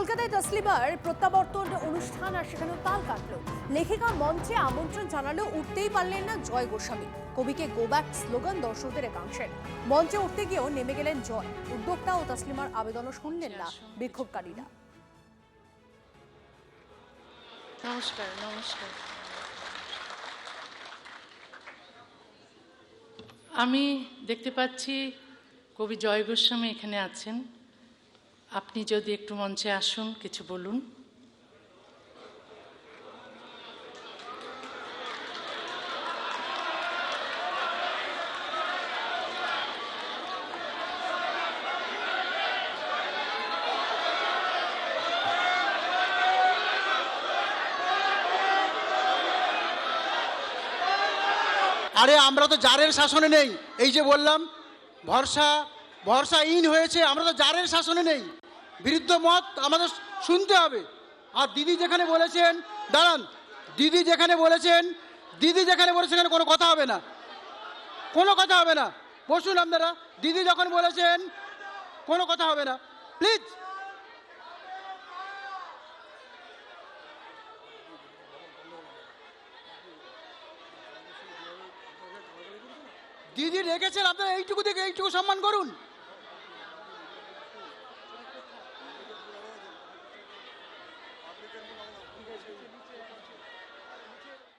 কলকাতায় তসলিমার প্রত্যাবর্তন অনুষ্ঠান আর সেখানেও তাল কাটলো। লেখিকা মঞ্চে আমন্ত্রণ জানালেও উঠতেই পারলেন না জয় গোস্বামী। কবিকে গো ব্যাক স্লোগান দর্শকদের একাংশের। মঞ্চে উঠতে গিয়েও নেমে গেলেন জয়। উদ্যোক্তা ও তসলিমার আবেদনও শুনলেন না বিক্ষোভকারীরা। নমস্কার নমস্কার। আমি দেখতে পাচ্ছি কবি জয় গোস্বামী এখানে আছেন। আপনি যদি একটু মঞ্চে আসুন, কিছু বলুন। আরে আমরা তো জারের শাসনে নেই, এই যে বললাম ভরসা ইন হয়েছে, আমরা তো জারের শাসনে নেই। বিরুদ্ধ মত আমাদের শুনতে হবে। আর দিদি যেখানে বলেছেন, দাঁড়ান, দিদি যেখানে বলেছেন সেখানে কোনো কথা হবে না, কোনো কথা হবে না। বসুন আপনারা, দিদি যখন বলেছেন কোনো কথা হবে না, প্লিজ। দিদি রেখেছেন, আপনারা এইটুকু দেখে এইটুকু সম্মান করুন।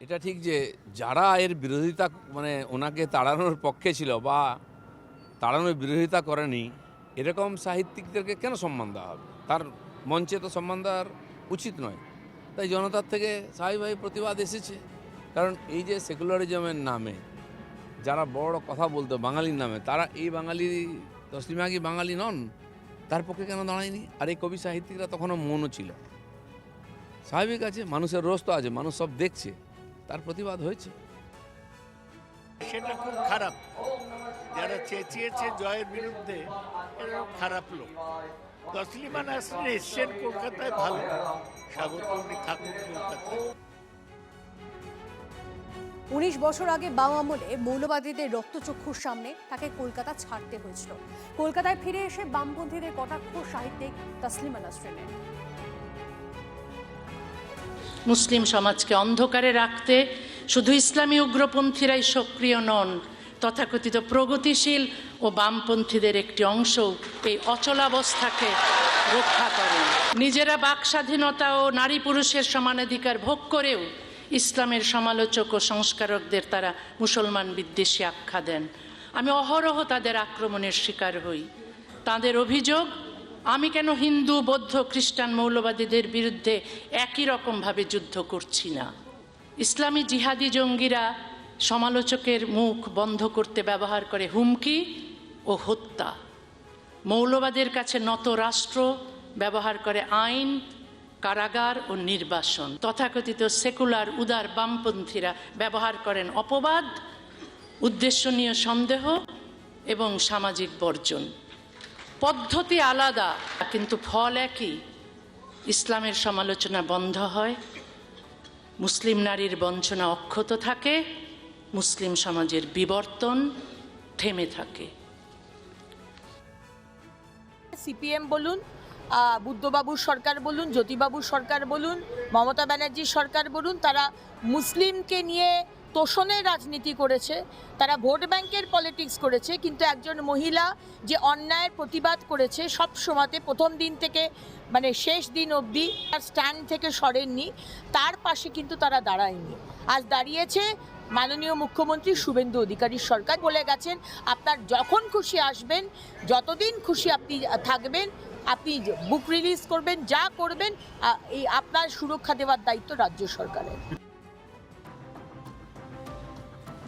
এটা ঠিক যে যারা এর বিরোধিতা ওনাকে তাড়ানোর পক্ষে ছিল বা তাড়ানোর বিরোধিতা করেনি, এরকম সাহিত্যিকদেরকে কেন সম্মান দেওয়া হবে? তার মঞ্চে তো সম্মান দেওয়ার উচিত নয়। তাই জনতার থেকে স্বাভাবিকভাবে প্রতিবাদ এসেছে। কারণ এই যে সেকুলারিজমের নামে যারা বড় কথা বলতো বাঙালির নামে, তারা এই বাঙালি তসলিমা কি বাঙালি নন? তার পক্ষে কেন দাঁড়ায়নি? আর এই কবি সাহিত্যিকরা তখনও মনও ছিল। স্বাভাবিক আছে, মানুষের রোষ তো আছে, মানুষ সব দেখছে, তার প্রতিবাদ হয়েছে। সেটা খুব খারাপ। যারা চেঁচিয়েছে জয়ের বিরুদ্ধে, এরা খারাপ লোক। তসলিমা নাসরিন এসছেন কলকাতায়, ভালো, স্বাগত, উনি থাকুন কলকাতায়। 19 বছর আগে বাম আমলে মৌলবাদীদের রক্তচক্ষুর সামনে তাকে কলকাতা ছাড়তে হয়েছিল। কলকাতায় ফিরে এসে বামপন্থীদের কটাক্ষ সাহিত্যিক তসলিমা নাসরিনের। মুসলিম সমাজকে অন্ধকারে রাখতে শুধু ইসলামী উগ্রপন্থীরাই সক্রিয় নন, তথাকথিত প্রগতিশীল ও বামপন্থীদের একটি অংশ এই অচলাবস্থাকে রক্ষা করেন। নিজেরা বাক স্বাধীনতা ও নারী পুরুষের সমানাধিকার ভোগ করেও ইসলামের সমালোচক ও সংস্কারকদের তারা মুসলমান বিদ্বেষী আখ্যা দেন। আমি অহরহ তাদের আক্রমণের শিকার হই। তাদের অভিযোগ, আমি কেন হিন্দু, বৌদ্ধ, খ্রিস্টান মৌলবাদীদের বিরুদ্ধে একই রকমভাবে যুদ্ধ করছি না। ইসলামী জিহাদি জঙ্গিরা সমালোচকের মুখ বন্ধ করতে ব্যবহার করে হুমকি ও হত্যা। মৌলবাদের কাছে নত রাষ্ট্র ব্যবহার করে আইন, কারাগার ও নির্বাসন। তথাকথিত সেকুলার উদার বামপন্থীরা ব্যবহার করেন অপবাদ, উদ্দেশ্যনীয় সন্দেহ এবং সামাজিক বর্জন। পদ্ধতি আলাদা কিন্তু ফল একই। ইসলামের সমালোচনা বন্ধ হয়, মুসলিম নারীর বঞ্চনা অক্ষত থাকে, মুসলিম সমাজের বিবর্তন থেমে থাকে। সিপিএম বলুন, বুদ্ধবাবুর সরকার বলুন, জ্যোতিবাবুর সরকার বলুন, মমতা ব্যানার্জির সরকার বলুন, তারা মুসলিমকে নিয়ে তোষণের রাজনীতি করেছে, তারা ভোট ব্যাংকের পলিটিক্স করেছে। কিন্তু একজন মহিলা যে অন্যায়ের প্রতিবাদ করেছে সব সময়তে, প্রথম দিন থেকে শেষ দিন অবধি তার স্ট্যান্ড থেকে সরেননি, তার পাশে কিন্তু তারা দাঁড়ায়নি। আজ দাঁড়িয়েছে মাননীয় মুখ্যমন্ত্রী শুভেন্দু অধিকারীর সরকার। বলে গেছেন, আপনার যখন খুশি আসবেন, যতদিন খুশি আপনি থাকবেন, আপনি বুক রিলিজ করবেন, যা করবেন, এই আপনার সুরক্ষা দেওয়ার দায়িত্ব রাজ্য সরকারের।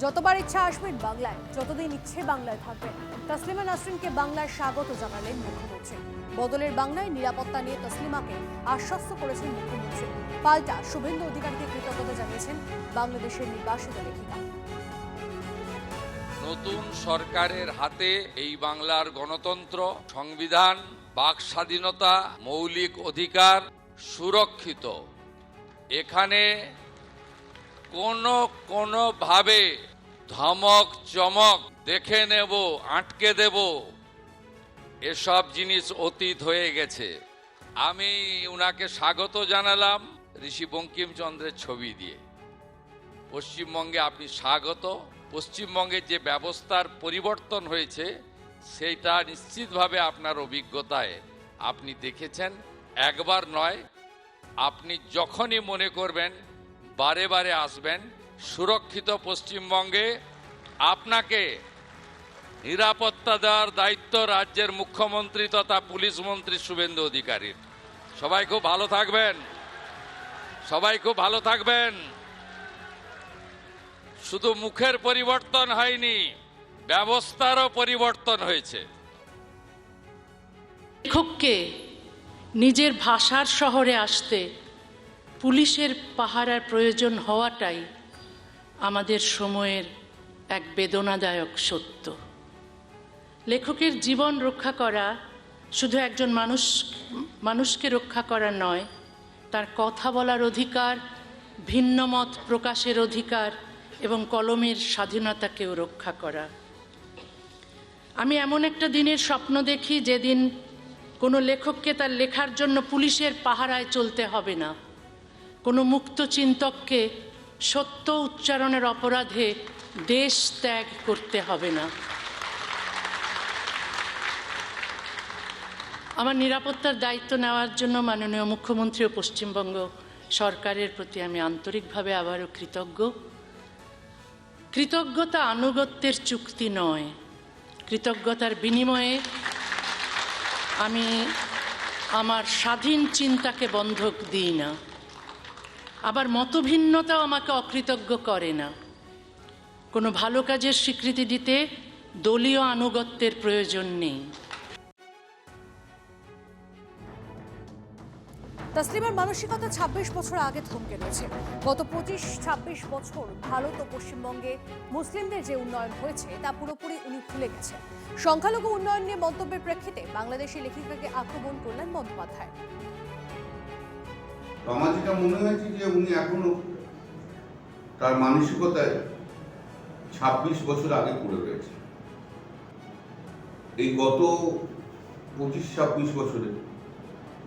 যতবার ইচ্ছা আসবেন বাংলায়, যতদিন ইচ্ছে বাংলায় থাকবেন। তসলিমা নাসরিনকে বাংলায় স্বাগত জানালেন মুখ্যমন্ত্রী। বদলের বাংলায় নিরাপত্তা নিয়ে তসলিমাকে আশ্বস্ত করেছেন মুখ্যমন্ত্রী। পাল্টা শুভেন্দু অধিকারীকে কৃতজ্ঞতা জানিয়েছেন বাংলাদেশের নির্বাসিত লেখিকা। নতুন সরকারের হাতে এই বাংলার গণতন্ত্র, সংবিধান, বাক স্বাধীনতা, মৌলিক অধিকার সুরক্ষিত। এখানে কোনোভাবে ধমক চমক, দেখে নেব, আটকে দেব, এসব জিনিস অতীত হয়ে গেছে। আমি উনাকে স্বাগত জানালাম ঋষি বঙ্কিমচন্দ্রের ছবি দিয়ে। পশ্চিমবঙ্গে আপনি স্বাগত। পশ্চিমবঙ্গের যে ব্যবস্থার পরিবর্তন হয়েছে সেইটা নিশ্চিতভাবে আপনার অভিজ্ঞতায় আপনি দেখেছেন, একবার নয়, আপনি যখনই মনে করবেন বারে বারে আসবেন। সুরক্ষিত পশ্চিমবঙ্গে আপনাকে নিরাপত্তা দেওয়ার দায়িত্ব রাজ্যের মুখ্যমন্ত্রী তথা পুলিশ মন্ত্রী শুভেন্দু অধিকারীর। সবাই খুব ভালো থাকবেন, সবাই খুব ভালো থাকবেন। শুধু মুখের পরিবর্তন হয়নি, ব্যবস্থারও পরিবর্তন হয়েছে। লেখককে নিজের ভাষার শহরে আসতে পুলিশের পাহারার প্রয়োজন হওয়াটাই আমাদের সময়ের এক বেদনাদায়ক সত্য। লেখকের জীবন রক্ষা করা শুধু একজন মানুষকে রক্ষা করা নয়, তার কথা বলার অধিকার, ভিন্ন মত প্রকাশের অধিকার এবং কলমের স্বাধীনতাকেও রক্ষা করা। আমি এমন একটা দিনের স্বপ্ন দেখি যেদিন কোনো লেখককে তার লেখার জন্য পুলিশের পাহারায় চলতে হবে না, কোনো মুক্ত চিন্তককে সত্য উচ্চারণের অপরাধে দেশ ত্যাগ করতে হবে না। আমার নিরাপত্তার দায়িত্ব নেওয়ার জন্য মাননীয় মুখ্যমন্ত্রী ও পশ্চিমবঙ্গ সরকারের প্রতি আমি আন্তরিকভাবে আবারও কৃতজ্ঞ। কৃতজ্ঞতা আনুগত্যের চুক্তি নয়, কৃতজ্ঞতার বিনিময়ে আমি আমার স্বাধীন চিন্তাকে বন্ধক দিই না, আবার মতভিন্নতাও আমাকে অকৃতজ্ঞ করে না। কোনো ভালো কাজের স্বীকৃতি দিতে দলীয় আনুগত্যের প্রয়োজন নেই। তসলিমার মানসিকতা ২৬ বছর আগে থমকে রয়েছে। গত ২৫-২৬ বছর ভারত ও পশ্চিমবঙ্গে মুসলিমদের যে উন্নয়ন হয়েছে তা পুরোপুরি উনি ভুলে গেছেন। সংখ্যালঘু উন্নয়ন নিয়ে মন্তব্যের প্রেক্ষিতে বাংলাদেশি লেখিকাকে আক্রমণ করলেন বন্দ্যোপাধ্যায়। আমার যেটা মনে হয়েছে যে উনি এখনো তার মানসিকতায় ২৬ বছর আগে পড়ে রয়েছে। এই গত ২৫-২৬ বছরে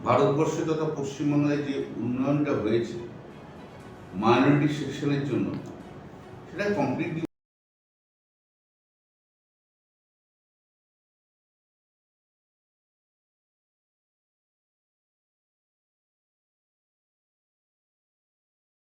ভারতবর্ষে তথা পশ্চিমবঙ্গে যে উন্নয়নটা হয়েছে মাইনরিটি সেকশনের জন্য, সেটা কমপ্লিটলি